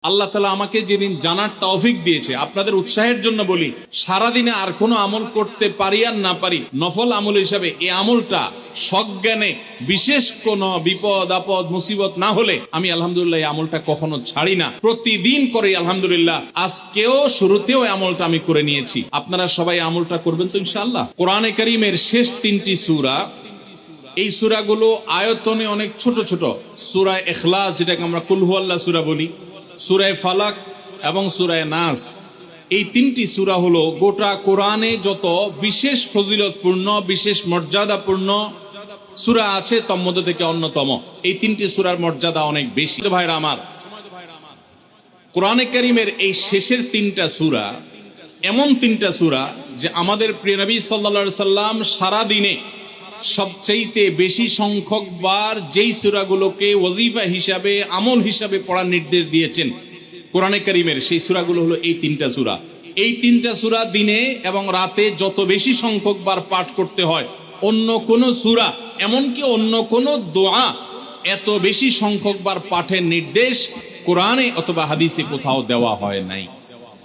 আল্লাহ তাআলা আমাকে যেদিন জানার তৌফিক দিয়েছে, আপনাদের উৎসাহের জন্য বলি, সারাদিনে আর কোনো আমল করতে পারি আর না পারি, নফল আমল হিসাবে এই আমলটা সজ্ঞানে বিশেষ কোনো বিপদ আপদ মুসিবত না হলে আমি আলহামদুলিল্লাহ এই আমলটা কখনো ছাড়ি না, প্রতিদিন করি আলহামদুলিল্লাহ। আজকেও শুরুতেও এই আমলটা আমি করে নিয়েছি। আপনারা সবাই আমলটা করবেন তো ইনশাআল্লাহ। কোরআনে কারীমের শেষ 3টি সূরা, এই সূরাগুলো আয়তনে অনেক ছোট ছোট। সূরা ইখলাস, যেটাকে আমরা কুল হুয়াল্লাহ সূরা বলি, সূরা ফালাক এবং সূরা নাস, এই 3টি সূরা হলো গোটা কোরআনে যত বিশেষ ফজিলতপূর্ণ বিশেষ মর্যাদাপূর্ণ সূরা আছে তার মধ্যে থেকে অন্যতম। এই 3টি সূরার মর্যাদা অনেক বেশি। ভাইরা আমার, কোরআনে কারীমের এই শেষের 3টা সূরা এমন 3টা সূরা যে আমাদের প্রিয় নবী সাল্লাল্লাহু আলাইহি সাল্লাম সারা দিনে সবচাইতে বেশি সংখ্যক বার যেই সূরাগুলোকে ওয়াজিফা হিসাবে আমল হিসাবে পড়ার নির্দেশ দিয়েছেন কোরআনে কারীমের, সেই সূরাগুলো হলো এই 3টা সূরা। এই 3টা সূরা দিনে এবং রাতে যত বেশি সংখ্যক বার পাঠ করতে হয়, অন্য কোন সূরা এমনকি অন্য কোন দোয়া এত বেশি সংখ্যক বার পাঠের নির্দেশ কোরআনে অথবা হাদিসে কোথাও দেওয়া হয় নাই।